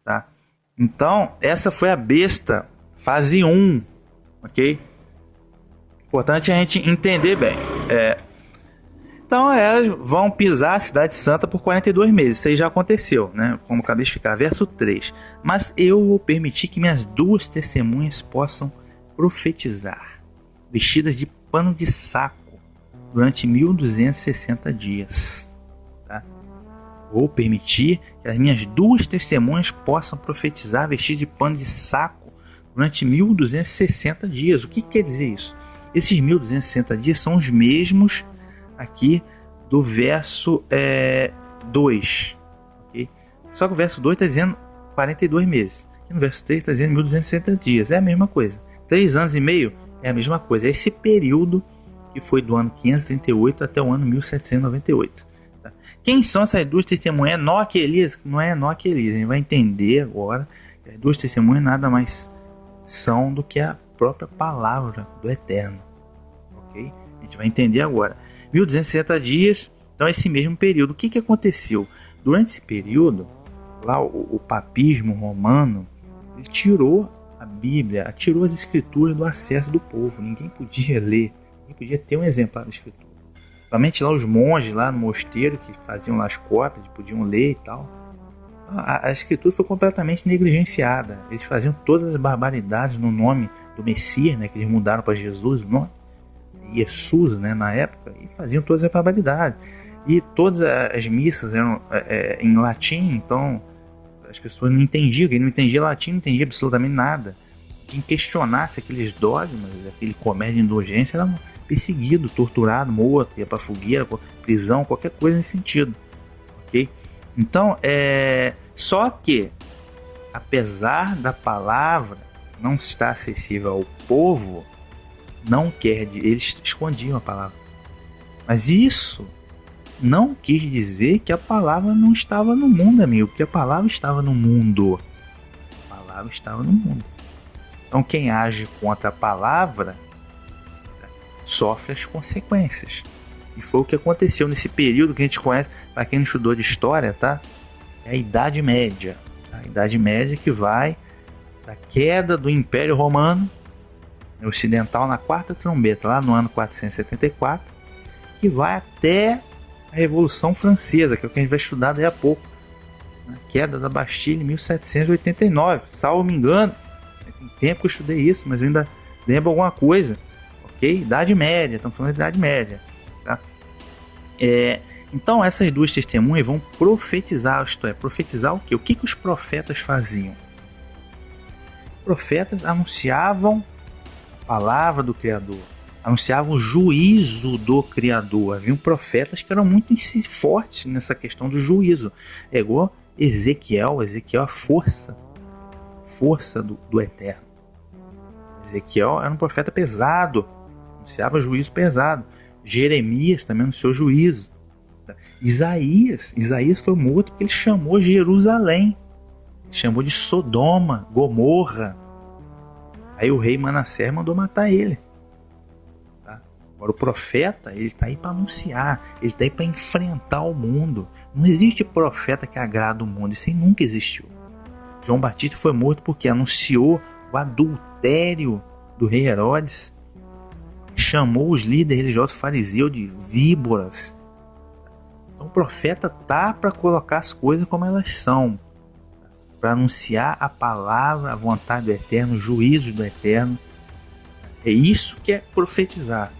tá? Então, essa foi a besta, fase 1, ok? Importante a gente entender bem. Então, elas vão pisar a cidade santa por 42 meses. Isso aí já aconteceu, né? Como acabei de explicar, verso 3. Mas eu vou permitir que minhas 2 testemunhas possam profetizar, vestidas de pano de saco, durante 1260 dias. Tá? Vou permitir que as minhas 2 testemunhas possam profetizar, vestidas de pano de saco, durante 1260 dias. O que quer dizer isso? Esses 1260 dias são os mesmos aqui do verso 2, okay? Só que o verso 2 está dizendo 42 meses, e no verso 3 está dizendo 1260 dias, é a mesma coisa. 3 anos e meio é a mesma coisa, é esse período que foi do ano 538 até o ano 1798. Tá? Quem são essas 2 testemunhas? Enoque e Elias? Não é Enoque e Elias, a gente vai entender agora que as 2 testemunhas nada mais são do que a própria palavra do Eterno, ok? A gente vai entender agora. 1260 dias, então é esse mesmo período. O que aconteceu? Durante esse período, lá o papismo romano, ele tirou a Bíblia, tirou as escrituras do acesso do povo. Ninguém podia ler, ninguém podia ter um exemplar da escritura. Somente lá os monges lá no mosteiro que faziam lá as cópias, podiam ler e tal. A escritura foi completamente negligenciada. Eles faziam todas as barbaridades no nome do Messias, né, que eles mudaram para Jesus, o nome Jesus, né, na época, e faziam todas as barbaridades. E todas as missas eram em latim, então as pessoas não entendiam. Quem não entendia latim não entendia absolutamente nada. Quem questionasse aqueles dogmas, aquele comércio de indulgência, era perseguido, torturado, morto, ia para fogueira, prisão, qualquer coisa nesse sentido, ok? Então, só que, apesar da palavra não estar acessível ao povo, não quer dizer, eles escondiam a palavra. Mas isso não quis dizer que a palavra não estava no mundo, amigo, porque a palavra estava no mundo. A palavra estava no mundo. Então quem age contra a palavra sofre as consequências. E foi o que aconteceu nesse período que a gente conhece, para quem não estudou de história, tá? É a Idade Média. A Idade Média que vai da queda do Império Romano Ocidental na quarta trombeta, lá no ano 474, que vai até a Revolução Francesa, que é o que a gente vai estudar daqui a pouco. A queda da Bastilha em 1789, salvo me engano. Tem tempo que eu estudei isso, mas eu ainda lembro alguma coisa. Ok? Idade Média, estamos falando de Idade Média. Tá? Então essas 2 testemunhas vão profetizar, isto é, profetizar o quê? O que os profetas faziam? Os profetas anunciavam palavra do Criador, anunciava o juízo do Criador. Haviam profetas que eram muito fortes nessa questão do juízo. É igual Ezequiel é a força do Eterno. Ezequiel era um profeta pesado, anunciava juízo pesado. Jeremias também anunciou juízo. Isaías foi morto porque ele chamou Jerusalém, ele chamou de Sodoma, Gomorra. Aí o rei Manassés mandou matar ele. Tá? Agora o profeta, ele está aí para anunciar, ele está aí para enfrentar o mundo. Não existe profeta que agrada o mundo, isso aí nunca existiu. João Batista foi morto porque anunciou o adultério do rei Herodes, chamou os líderes religiosos fariseus de víboras. Então o profeta tá para colocar as coisas como elas são, para anunciar a palavra, a vontade do Eterno, o juízo do Eterno. É isso que é profetizar,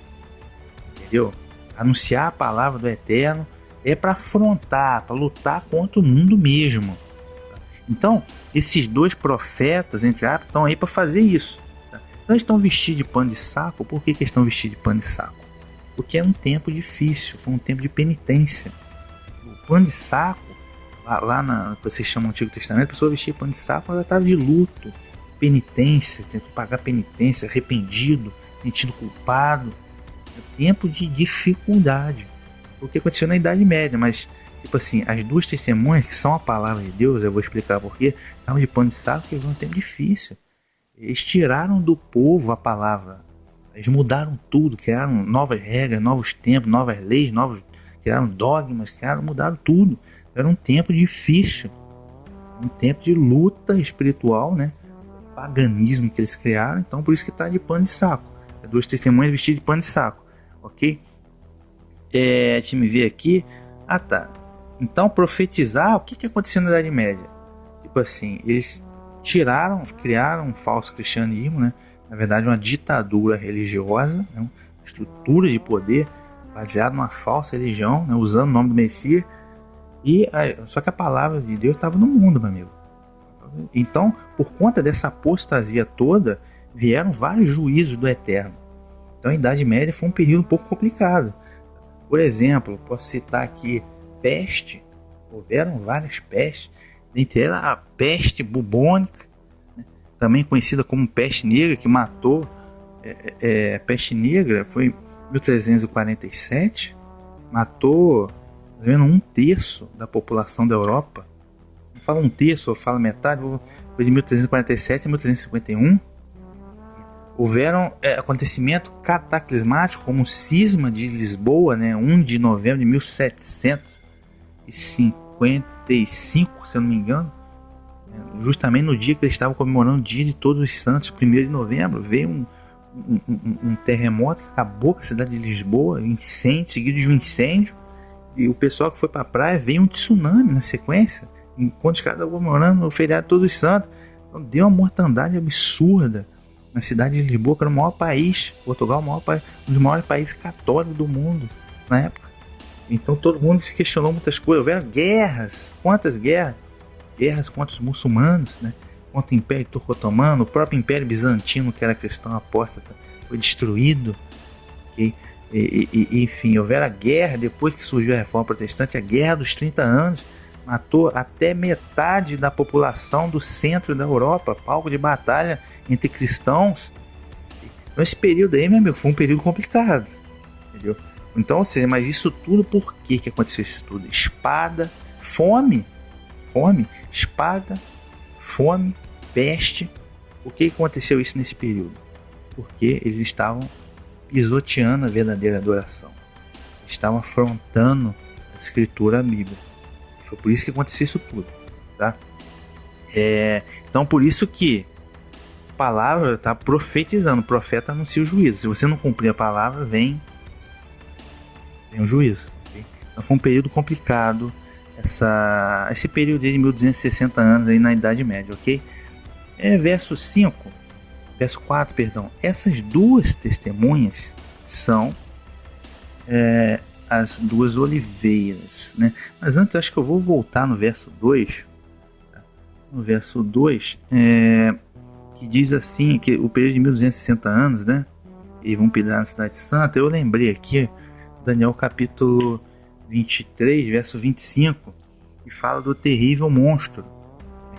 entendeu? Anunciar a palavra do Eterno é para afrontar, para lutar contra o mundo mesmo. Então, esses 2 profetas, entre aspas, estão aí para fazer isso. Tá? Então, eles estão vestidos de pano de saco. Por que eles estão vestidos de pano de saco? Porque é um tempo difícil, foi um tempo de penitência. O pano de saco, lá que vocês chamam Antigo Testamento, a pessoa vestia pano de saco, ela estava de luto, penitência, tentando pagar penitência, arrependido, sentindo culpado. É tempo de dificuldade. O que aconteceu na Idade Média, mas tipo assim, as 2 testemunhas que são a palavra de Deus, eu vou explicar porquê, estavam de pano de saco porque foi um tempo difícil. Eles tiraram do povo a palavra, eles mudaram tudo, criaram novas regras, novos tempos, novas leis, criaram dogmas, mudaram tudo. Era um tempo difícil. Um tempo de luta espiritual, né? Paganismo que eles criaram, então por isso que está de pano de saco. É 2 testemunhas vestidas de pano de saco, ok? Deixa eu me ver aqui. Ah, tá. Então, profetizar, o que aconteceu na Idade Média? Tipo assim, eles criaram um falso cristianismo, né? Na verdade, uma ditadura religiosa, né? Uma estrutura de poder baseada numa falsa religião, né? Usando o nome do Messias. Só que a palavra de Deus estava no mundo, meu amigo. Então, por conta dessa apostasia toda, vieram vários juízos do Eterno. Então, a Idade Média foi um período um pouco complicado. Por exemplo, posso citar aqui peste. Houveram várias pestes, dentre elas a peste bubônica, né? Também conhecida como peste negra, que matou. A peste negra foi em 1347, matou 1/3 da população da Europa. Não fala 1/3, eu falo metade. Foi de 1347 a 1351. Houveram acontecimentos cataclismáticos, como o cisma de Lisboa, né, 1 de novembro de 1755, se eu não me engano. Justamente no dia que eles estavam comemorando o dia de Todos os Santos, 1º de novembro, veio um terremoto que acabou com a cidade de Lisboa, incêndio, seguido de um incêndio. E o pessoal que foi para a praia, veio um tsunami na sequência, enquanto os caras estavam comemorando o feriado de Todos os Santos. Então deu uma mortandade absurda na cidade de Lisboa, que era o maior país, Portugal, um dos maiores países católicos do mundo na época. Então todo mundo se questionou muitas coisas. Houveram guerras. Quantas guerras? Guerras contra os muçulmanos, né? Contra o Império Turco Otomano, o próprio Império Bizantino, que era cristão apóstata, foi destruído. Okay? Enfim, houveram a guerra, depois que surgiu a Reforma Protestante, a Guerra dos 30 Anos, matou até metade da população do centro da Europa, palco de batalha entre cristãos. Então esse período aí, meu amigo, foi um período complicado, entendeu? Então, ou seja, mas isso tudo, por que aconteceu isso tudo? Espada, fome, espada, fome, peste. Por que aconteceu isso nesse período? Porque eles estavam pisoteando a verdadeira adoração. Eles estavam afrontando a escritura bíblica. Foi por isso que aconteceu isso tudo, tá? Então por isso que a palavra está profetizando, o profeta anuncia o juízo. Se você não cumprir a palavra, vem o juízo. Okay? Então foi um período complicado, esse período de 1260 anos aí na Idade Média, ok? Verso 4, perdão. Essas 2 testemunhas são as 2 oliveiras, né? Mas antes eu acho que eu vou voltar no verso 2. Tá? No verso 2, que diz assim, que o período de 1260 anos, né? E vão pisar na cidade santa. Eu lembrei aqui, Daniel capítulo 23, verso 25, que fala do terrível monstro.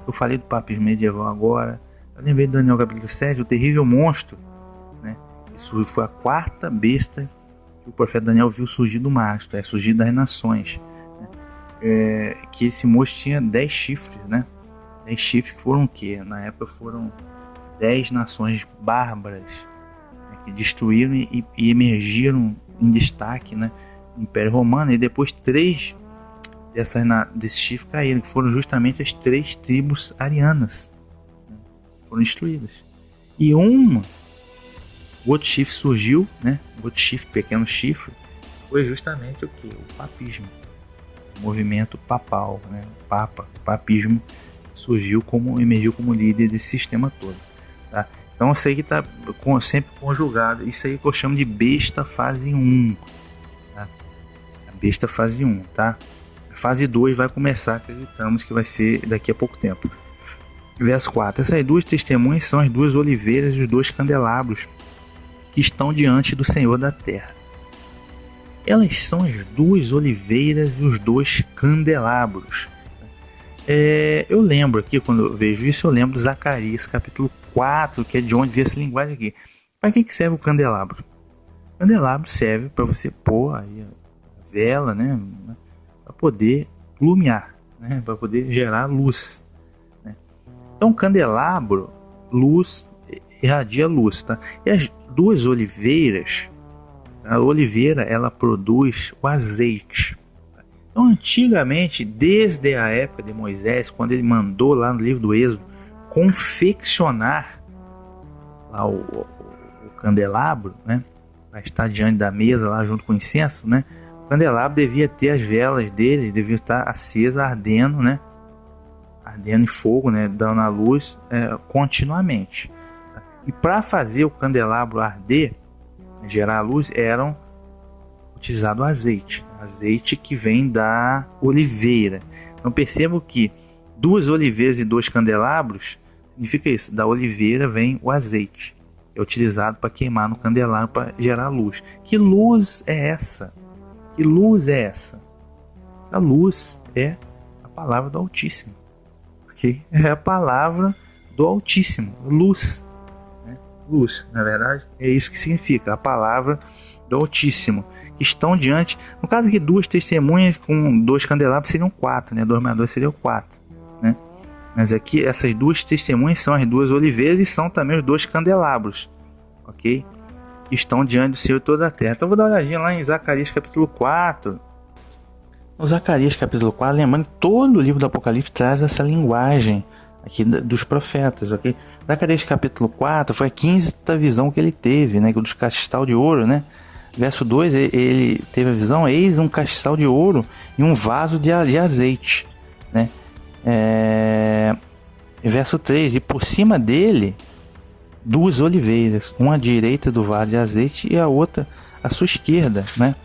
Eu falei do papismo medieval agora. Eu lembrei de Daniel capítulo 7, o terrível monstro, né? Isso foi a 4ª besta que o profeta Daniel viu surgir do mar, isto é, surgir das nações, né? Que esse monstro tinha 10 chifres, né? 10 chifres que foram o quê? Na época foram 10 nações bárbaras, né, que destruíram e emergiram em destaque, né, no Império Romano. E depois 3 desses chifres caíram, que foram justamente as 3 tribos arianas, né, foram destruídas. E o outro chifre surgiu, né, o outro chifre, pequeno chifre, foi justamente o que? O papismo, o movimento papal, né, o papismo emergiu como líder desse sistema todo, tá? Então isso aí que está sempre conjugado, isso aí que eu chamo de besta fase 1, tá? A besta fase 1, tá? A fase 2 vai começar, acreditamos que vai ser daqui a pouco tempo. Verso 4, essas 2 testemunhas são as 2 oliveiras e os 2 candelabros que estão diante do Senhor da terra. Elas são as 2 oliveiras e os 2 candelabros. Eu lembro aqui, quando eu vejo isso, eu lembro de Zacarias capítulo 4, que é de onde veio essa linguagem aqui. Para que serve o candelabro? O candelabro serve para você pôr aí a vela, né, para poder iluminar, né, para poder gerar luz, né? Então, candelabro, luz, irradia luz, tá? E as 2 oliveiras, a oliveira, ela produz o azeite. Então, antigamente, desde a época de Moisés, quando ele mandou lá no livro do Êxodo confeccionar lá o candelabro, né, para estar diante da mesa lá junto com o incenso, né, o candelabro devia ter as velas dele, devia estar acesa, ardendo, né, ardendo em fogo, né, dando a luz continuamente. E para fazer o candelabro arder, gerar a luz, eram utilizado azeite que vem da oliveira. Então percebo que 2 oliveiras e 2 candelabros significa isso, da oliveira vem o azeite, que é utilizado para queimar no candelabro para gerar luz. Que luz é essa? Que luz é essa? Essa luz é a palavra do Altíssimo, ok? É a palavra do Altíssimo, luz, né? Luz, na verdade, é isso que significa, a palavra do Altíssimo, que estão diante, no caso aqui 2 testemunhas com 2 candelabros seriam 4, né? 2 mais 2 seriam 4, né? Mas aqui essas 2 testemunhas são as 2 oliveiras e são também os 2 candelabros, ok? Que estão diante do Senhor toda a terra. Então vou dar uma olhadinha lá em Zacarias capítulo 4. No Zacarias capítulo 4, lembrando que todo o livro do Apocalipse traz essa linguagem aqui dos profetas, ok? Zacarias capítulo 4 foi a 15ª visão que ele teve, né? Dos cristal de ouro, né? Verso 2, ele teve a visão, eis um castiçal de ouro e um vaso de azeite, né? Verso 3, e por cima dele 2 oliveiras, uma à direita do vaso de azeite e a outra à sua esquerda, né?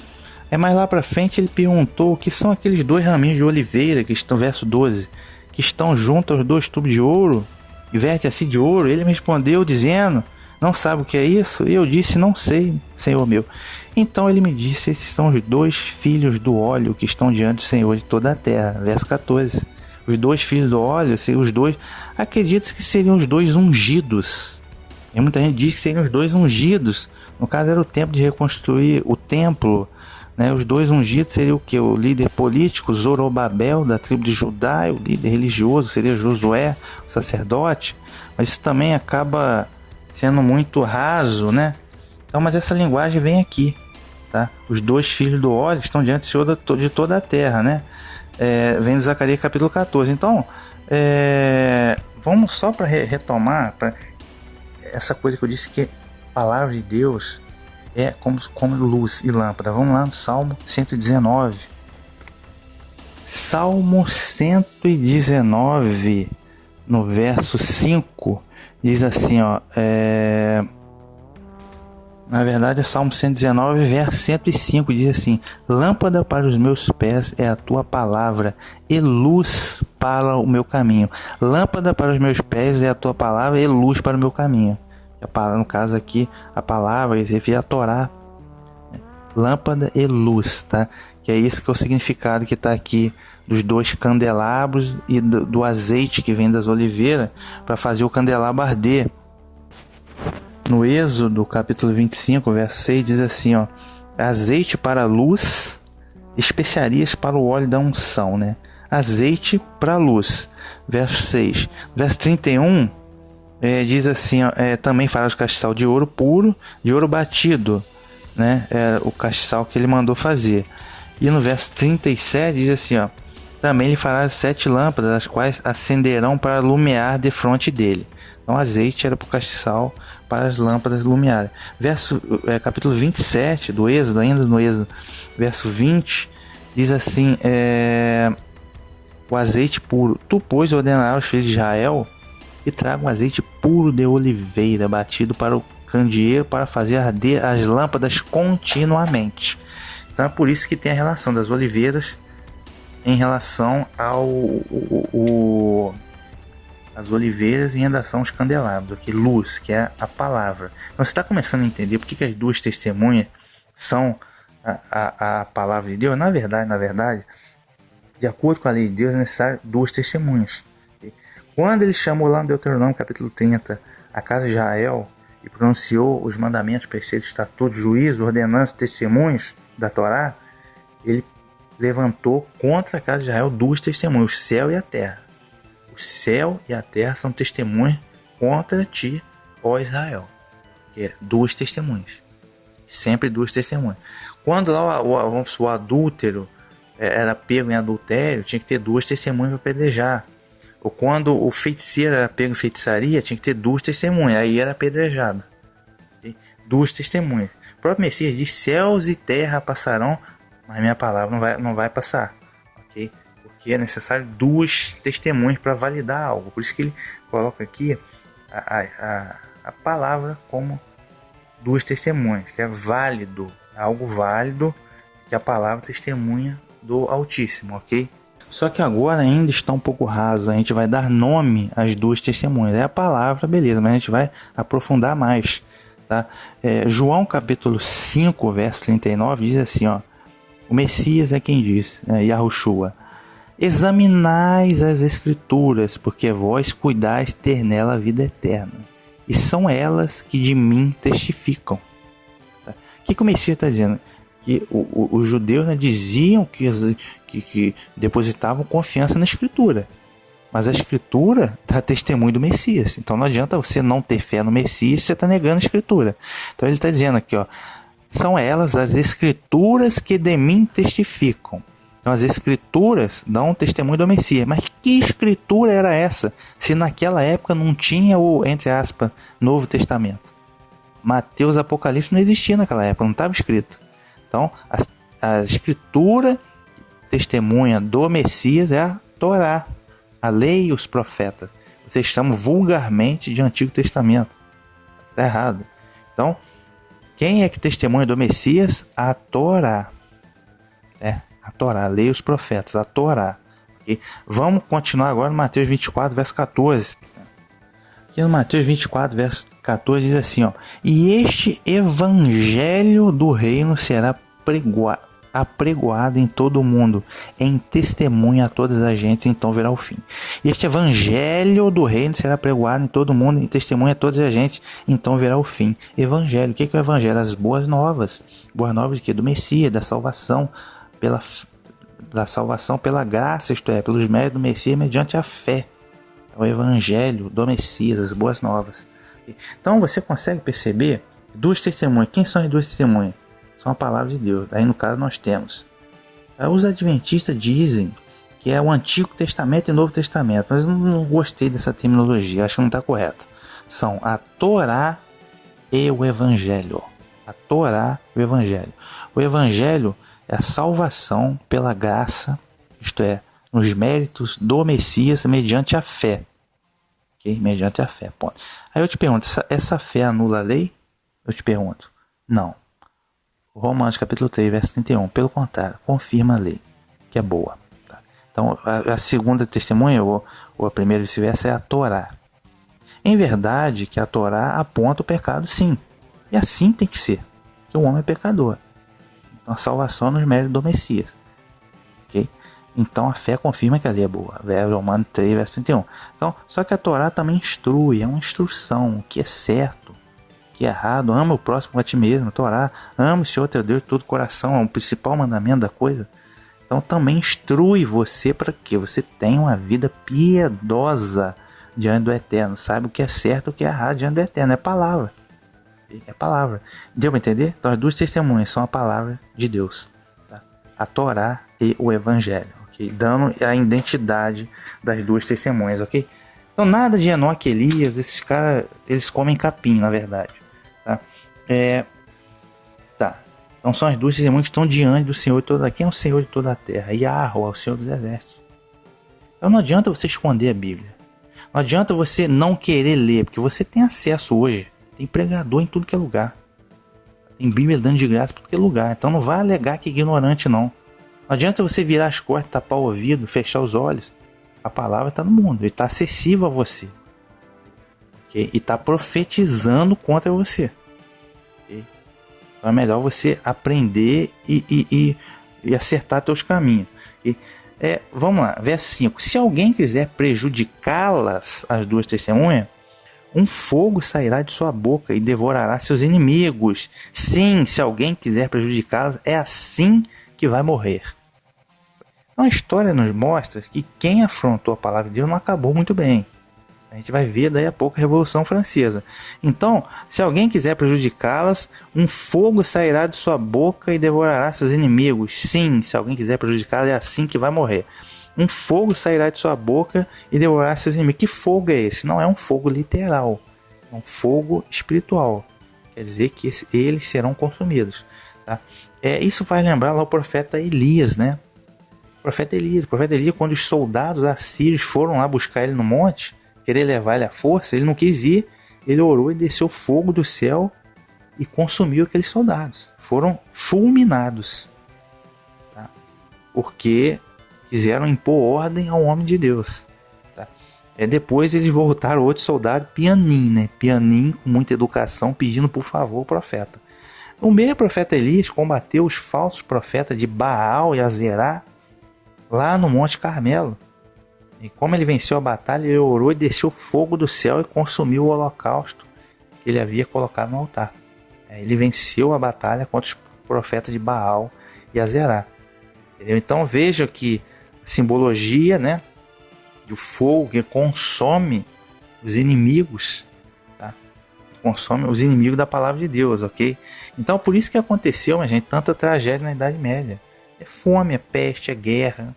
Mais lá para frente ele perguntou o que são aqueles 2 raminhos de oliveira que estão, verso 12, que estão junto aos 2 tubos de ouro e verte assim de ouro. Ele me respondeu dizendo, não sabe o que é isso? E eu disse, não sei, Senhor meu. Então ele me disse, esses são os 2 filhos do óleo que estão diante do Senhor de toda a terra. Verso 14. Os 2 filhos do óleo, os 2, acredita-se que seriam os 2 ungidos. E muita gente diz que seriam os 2 ungidos. No caso era o tempo de reconstruir o templo, né? Os 2 ungidos seriam o que? O líder político, Zorobabel, da tribo de Judá, e o líder religioso seria Josué, o sacerdote. Mas isso também acaba sendo muito raso, né? Então, mas essa linguagem vem aqui, tá? Os 2 filhos do óleo estão diante do Senhor de toda a terra, né? Vem de Zacarias capítulo 14. Então, vamos só para retomar essa coisa que eu disse, que a palavra de Deus é como luz e lâmpada. Vamos lá no Salmo 119. Salmo 119, no verso 5, diz assim, ó, na verdade é Salmo 119, verso 105, diz assim, lâmpada para os meus pés é a tua palavra e luz para o meu caminho. Lâmpada para os meus pés é a tua palavra e luz para o meu caminho. No caso aqui, a palavra se refere à Torá, lâmpada e luz, tá? Que é isso que é o significado que está aqui dos 2 candelabros e do azeite que vem das oliveiras para fazer o candelabro arder. No Êxodo, capítulo 25, verso 6, diz assim, ó, azeite para a luz, especiarias para o óleo da unção, né? Azeite para a luz, verso 6. Verso 31, diz assim, ó, também fala de castiçal de ouro puro, de ouro batido, né? O castiçal que ele mandou fazer. E no verso 37 diz assim, ó, também ele fará 7 lâmpadas, as quais acenderão para lumiar defronte dele. Então azeite era para o castiçal, para as lâmpadas lumiarem. Capítulo 27 do Êxodo, ainda no Êxodo, verso 20, diz assim, o azeite puro, tu, pois, ordenarás aos filhos de Israel e traga um azeite puro de oliveira batido para o candeeiro para fazer arder as lâmpadas continuamente. Então é por isso que tem a relação das oliveiras em relação as oliveiras em relação aos candelabros, aqui luz, que é a palavra. Então você está começando a entender por que as 2 testemunhas são a palavra de Deus. Na verdade, de acordo com a lei de Deus, é necessário 2 testemunhas. Quando ele chamou lá no Deuteronômio capítulo 30 a casa de Israel e pronunciou os mandamentos, preceitos, estatutos, juízos, ordenanças, testemunhos da Torá, ele levantou contra a casa de Israel 2 testemunhas, o céu e a terra. O céu e a terra são testemunhas contra ti, ó Israel. Que é 2 testemunhas. Sempre 2 testemunhas. Quando lá o adúltero era pego em adultério, tinha que ter 2 testemunhas para apedrejar. Ou quando o feiticeiro era pego em feitiçaria, tinha que ter 2 testemunhas, aí era apedrejado. Okay? 2 testemunhas. O próprio Messias diz: céus e terra passarão, mas minha palavra não vai passar. Okay? Porque é necessário 2 testemunhas para validar algo. Por isso que ele coloca aqui a palavra como 2 testemunhas, que é válido, algo válido, que a palavra testemunha do Altíssimo, ok? Só que agora ainda está um pouco raso, a gente vai dar nome às 2 testemunhas, é a palavra, beleza, mas a gente vai aprofundar mais, tá? João capítulo 5, verso 39, diz assim, ó: o Messias é quem diz, Yahushua: examinais as escrituras, porque vós cuidais ter nela a vida eterna, e são elas que de mim testificam. Tá? O que o Messias está dizendo? Que os judeus, né, diziam que depositavam confiança na Escritura. Mas a Escritura dá testemunho do Messias. Então não adianta você não ter fé no Messias, você está negando a Escritura. Então ele está dizendo aqui, ó: são elas as Escrituras que de mim testificam. Então as Escrituras dão testemunho do Messias. Mas que Escritura era essa? Se naquela época não tinha o, entre aspas, Novo Testamento. Mateus, Apocalipse não existia naquela época, não estava escrito. Então, a escritura testemunha do Messias é a Torá, a lei e os profetas. Vocês chamam vulgarmente de Antigo Testamento. Está errado. Então, quem é que testemunha do Messias? A Torá. A Torá, a lei e os profetas, a Torá. Okay? Vamos continuar agora no Mateus 24, verso 14. Aqui no Mateus 24, verso 14 diz assim, ó: e este evangelho do reino será apregoado em todo o mundo, em testemunha a todas as gentes, então virá o fim. Este evangelho do reino será apregoado em todo o mundo, em testemunha a todas as gentes, então virá o fim. Evangelho, o que é o evangelho? As boas novas. Boas novas de quê? Do Messias, da salvação pela graça, isto é, pelos méritos do Messias, mediante a fé. É o evangelho do Messias, as boas novas. Então você consegue perceber 2 testemunhas. Quem são as 2 testemunhas? São a palavra de Deus. Aí no caso nós temos. Os adventistas dizem que é o Antigo Testamento e o Novo Testamento, mas eu não gostei dessa terminologia, acho que não está correto. São a Torá e o Evangelho. A Torá e o Evangelho. O Evangelho é a salvação pela graça, isto é, nos méritos do Messias mediante a fé. Okay? Mediante a fé. Ponto. Aí eu te pergunto, essa fé anula a lei? Eu te pergunto, não. Romanos capítulo 3, verso 31, pelo contrário, confirma a lei, que é boa. Tá? Então, a segunda testemunha, ou a primeira vice-versa, é a Torá. Em verdade, que a Torá aponta o pecado, sim. E assim tem que ser, que o homem é pecador. Então, a salvação nos méritos do Messias. Ok? Então, a fé confirma que a lei é boa. Romanos 3, verso 31. Então, só que a Torá também instrui, é uma instrução, o que é certo, que é errado. Ama o próximo a ti mesmo, a Torá. Ama o Senhor teu Deus de todo o coração, é o principal mandamento da coisa. Então também instrui você para que você tenha uma vida piedosa diante do Eterno. Sabe o que é certo e o que é errado diante do Eterno. É palavra. É palavra. Deu para entender? Então as 2 testemunhas são a palavra de Deus. Tá? A Torá e o Evangelho. Okay? Dando a identidade das 2 testemunhas. Ok? Então nada de Enoque e Elias. Esses caras, eles comem capim, na verdade. Tá? Então são as 2 testemunhas que estão diante do Senhor de toda. Quem é o Senhor de toda a terra? Yahweh, o Senhor dos exércitos. Então não adianta você esconder a Bíblia. Não adianta você não querer ler, porque você tem acesso hoje. Tem pregador em tudo que é lugar. Tem Bíblia dando de graça em tudo que é lugar. Então não vai alegar que é ignorante, não. Não adianta você virar as costas, tapar o ouvido, fechar os olhos. A palavra está no mundo, está acessível a você. Okay? E está profetizando contra você. Okay? Então é melhor você aprender e acertar teus caminhos. Okay? Vamos lá, verso 5. Se alguém quiser prejudicá-las, as 2 testemunhas, um fogo sairá de sua boca e devorará seus inimigos. Sim, se alguém quiser prejudicá-las, é assim que vai morrer. Então a história nos mostra que quem afrontou a palavra de Deus não acabou muito bem. A gente vai ver daí a pouco a Revolução Francesa. Então, se alguém quiser prejudicá-las, um fogo sairá de sua boca e devorará seus inimigos. Sim, se alguém quiser prejudicá-las, é assim que vai morrer. Um fogo sairá de sua boca e devorará seus inimigos. Que fogo é esse? Não é um fogo literal. É um fogo espiritual. Quer dizer que eles serão consumidos. Tá? Isso vai lembrar lá o profeta Elias, né? O profeta Elias, quando os soldados assírios foram lá buscar ele no monte, querer levar ele à força, ele não quis ir, ele orou e desceu fogo do céu e consumiu aqueles soldados. Foram fulminados, tá? Porque quiseram impor ordem ao homem de Deus. Tá? Depois eles voltaram, outro soldado, pianinho, né? Pianinho com muita educação, pedindo por favor o profeta. O mesmo profeta Elias combateu os falsos profetas de Baal e Azerá lá no Monte Carmelo. E como ele venceu a batalha, ele orou e desceu fogo do céu e consumiu o holocausto que ele havia colocado no altar. Ele venceu a batalha contra os profetas de Baal e Azerá. Entendeu? Então veja que a simbologia, né, do fogo que consome os inimigos, tá? Consome os inimigos da palavra de Deus, ok? Então por isso que aconteceu, minha gente, tanta tragédia na Idade Média. É fome, é peste, é guerra.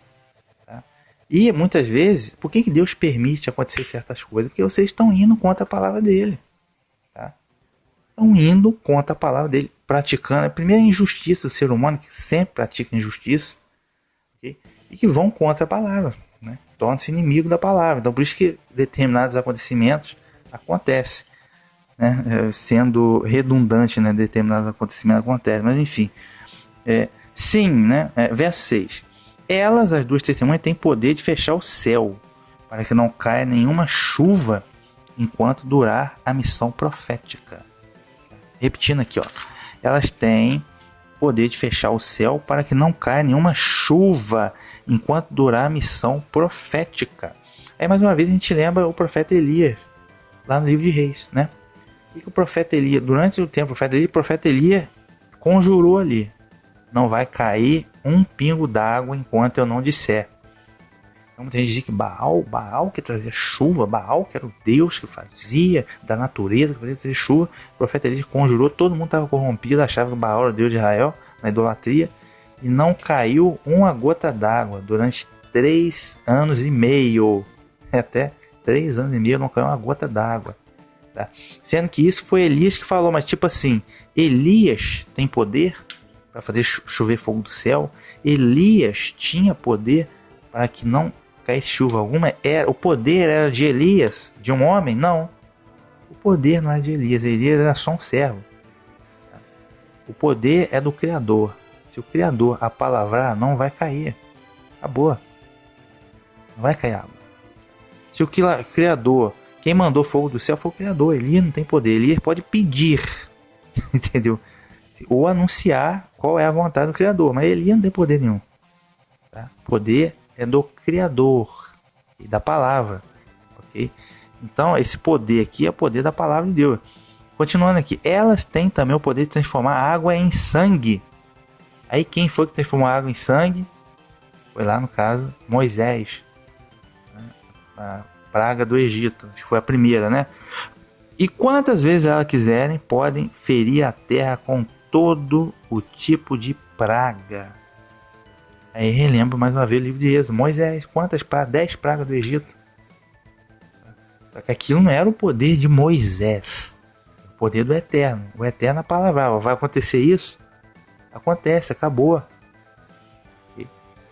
E muitas vezes, por que Deus permite acontecer certas coisas? Porque vocês estão indo contra a palavra dele. Tá? Estão indo contra a palavra dele, praticando a primeira injustiça do ser humano, que sempre pratica injustiça, okay? E que vão contra a palavra, né? Tornam-se inimigo da palavra. Então por isso que determinados acontecimentos acontecem, né? Sendo redundante, né? Determinados acontecimentos acontecem, mas enfim. Sim, né? Verso 6. Elas, as duas testemunhas, têm poder de fechar o céu, para que não caia nenhuma chuva enquanto durar a missão profética. Repetindo aqui, ó. Elas têm poder de fechar o céu para que não caia nenhuma chuva enquanto durar a missão profética. Aí mais uma vez a gente lembra o profeta Elias, lá no livro de Reis, né? O que o profeta Elias, durante o tempo o profeta Elias conjurou ali: não vai cair um pingo d'água enquanto eu não disser. Então muita gente diz que Baal que trazia chuva, Baal que era o Deus que fazia da natureza, que fazia trazer chuva. O profeta Elias conjurou, todo mundo estava corrompido, achava que Baal era o Deus de Israel, na idolatria, e não caiu uma gota d'água durante 3 anos e meio. Até 3 anos e meio não caiu uma gota d'água. Tá? Sendo que isso foi Elias que falou, mas tipo assim, Elias tem poder para fazer chover fogo do céu. Elias tinha poder para que não caísse chuva alguma. O poder era de Elias, de um homem? Não. O poder não era de Elias. Elias era só um servo. O poder é do Criador. Se o Criador apalavrar, não vai cair. Acabou. Não vai cair água. Se o Criador, quem mandou fogo do céu foi o Criador. Elias não tem poder. Elias pode pedir. Entendeu? Ou anunciar qual é a vontade do Criador, mas Elias não tem poder nenhum. Tá? Poder é do Criador e da palavra, ok? Então esse poder aqui é o poder da palavra de Deus. Continuando aqui, elas têm também o poder de transformar água em sangue. Aí quem foi que transformou a água em sangue? Foi lá no caso Moisés, né? A praga do Egito, acho que foi a primeira, né? E quantas vezes elas quiserem, podem ferir a terra com todo o tipo de praga. Aí relembro mais uma vez o livro de Êxodo. Moisés, quantas pragas? 10 pragas do Egito. Só que aquilo não era o poder de Moisés, o poder do Eterno. O Eterno palavrava: vai acontecer isso? Acontece, acabou.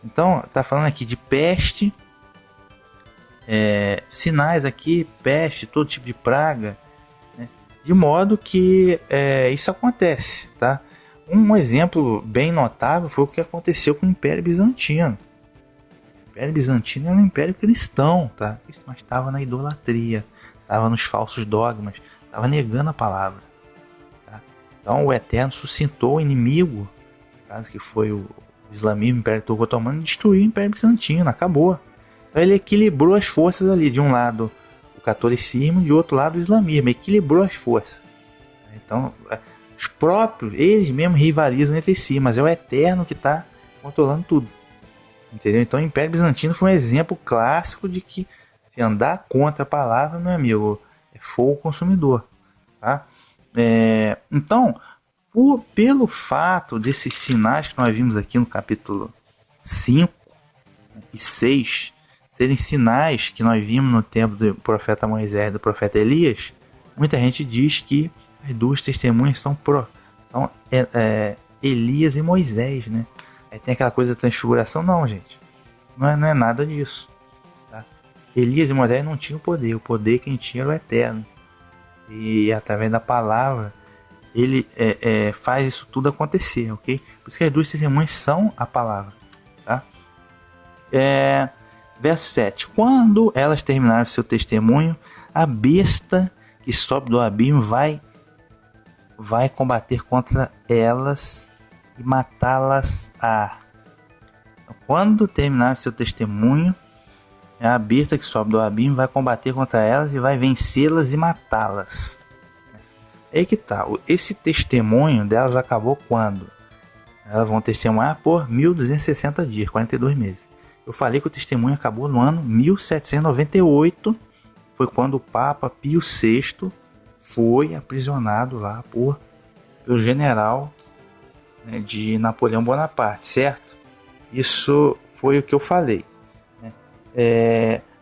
Então está falando aqui de peste, sinais aqui, peste, todo tipo de praga. De modo que isso acontece, tá? Um exemplo bem notável foi o que aconteceu com o Império Bizantino. O Império Bizantino era um império cristão, tá? Mas estava na idolatria, estava nos falsos dogmas, estava negando a palavra. Tá? Então o Eterno suscitou o inimigo, no caso que foi o islamismo, o Império Turco-Otomano, e destruiu o Império Bizantino, acabou. Então ele equilibrou as forças ali, de um lado catolicismo, de outro lado o islamismo, equilibrou as forças. Então os próprios, eles mesmos rivalizam entre si, mas é o Eterno que está controlando tudo, entendeu? Então o Império Bizantino foi um exemplo clássico de que Se andar contra a palavra, meu amigo, é fogo consumidor, tá? Então, pelo fato desses sinais que nós vimos aqui no capítulo 5 e 6 serem sinais que nós vimos no tempo do profeta Moisés e do profeta Elias, muita gente diz que as duas testemunhas são Elias e Moisés, né? Aí tem aquela coisa da transfiguração. Não, gente, não é nada disso, tá? Elias e Moisés não tinham poder. O poder quem tinha era o Eterno, e através da palavra ele faz isso tudo acontecer, ok? Por isso que as duas testemunhas são a palavra, tá? Verso 7. Quando elas terminaram seu testemunho, a besta que sobe do abismo vai combater contra elas e matá-las. Quando terminar seu testemunho, a besta que sobe do abismo vai combater contra elas e vai vencê-las e matá-las. Aí que tá, esse testemunho delas acabou quando? Elas vão testemunhar por 1260 dias, 42 meses. Eu falei que o testemunho acabou no ano 1798, foi quando o Papa Pio VI foi aprisionado lá pelo general, né, de Napoleão Bonaparte, certo? Isso foi o que eu falei, né?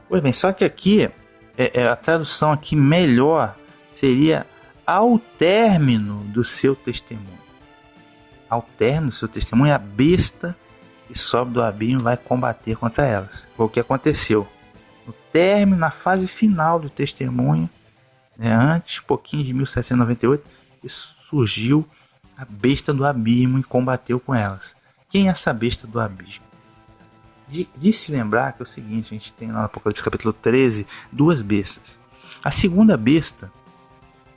Pois bem, só que aqui a tradução aqui melhor seria ao término do seu testemunho. Ao término do seu testemunho, a besta que sobe do abismo vai combater contra elas. Foi o que aconteceu. No término, na fase final do testemunho, né, antes, pouquinho de 1798, surgiu a besta do abismo e combateu com elas. Quem é essa besta do abismo? De se lembrar que é o seguinte, a gente tem lá no Apocalipse capítulo 13, duas bestas. A segunda besta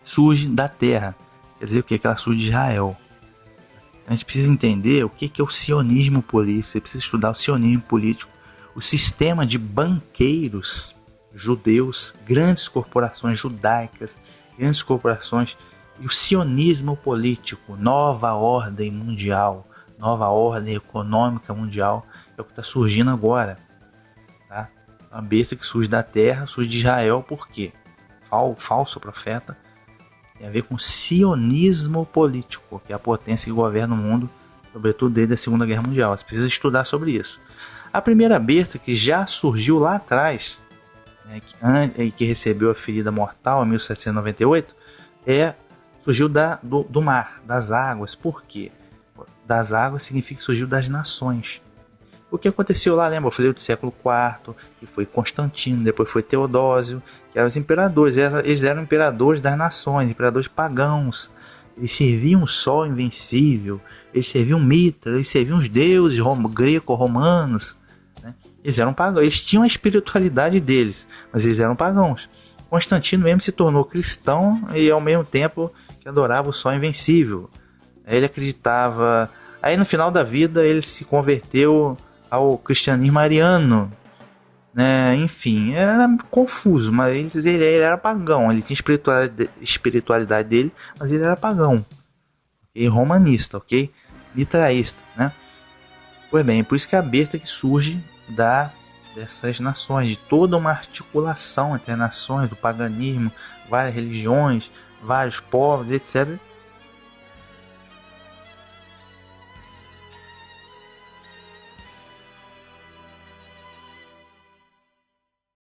surge da terra, quer dizer o que? Que ela surge de Israel. A gente precisa entender o que é o sionismo político, você precisa estudar o sionismo político, o sistema de banqueiros judeus, grandes corporações judaicas, grandes corporações, e o sionismo político, nova ordem mundial, nova ordem econômica mundial, é o que está surgindo agora, tá? Uma besta que surge da terra, surge de Israel, por quê? Falso profeta, tem a ver com sionismo político, que é a potência que governa o mundo, sobretudo desde a Segunda Guerra Mundial. Você precisa estudar sobre isso. A primeira besta que já surgiu lá atrás, né, que recebeu a ferida mortal em 1798, surgiu do mar, das águas. Por quê? Das águas significa que surgiu das nações. O que aconteceu lá, lembra? Eu falei do século IV, que foi Constantino, depois foi Teodósio, que eram os imperadores. Eles eram imperadores das nações, imperadores pagãos. Eles serviam o sol invencível, eles serviam Mitra, eles serviam os deuses greco-romanos, né? Eles eram pagãos, eles tinham a espiritualidade deles, mas eles eram pagãos. Constantino mesmo se tornou cristão e ao mesmo tempo que adorava o sol invencível. Ele acreditava... Aí no final da vida ele se converteu ao cristianismo ariano, né? Enfim, era confuso, mas ele era pagão, ele tinha espiritualidade dele, mas ele era pagão, okay? Romanista, ok? Mitraísta, né? Pois bem, por isso que a besta que surge dessas nações, de toda uma articulação entre as nações, do paganismo, várias religiões, vários povos, etc.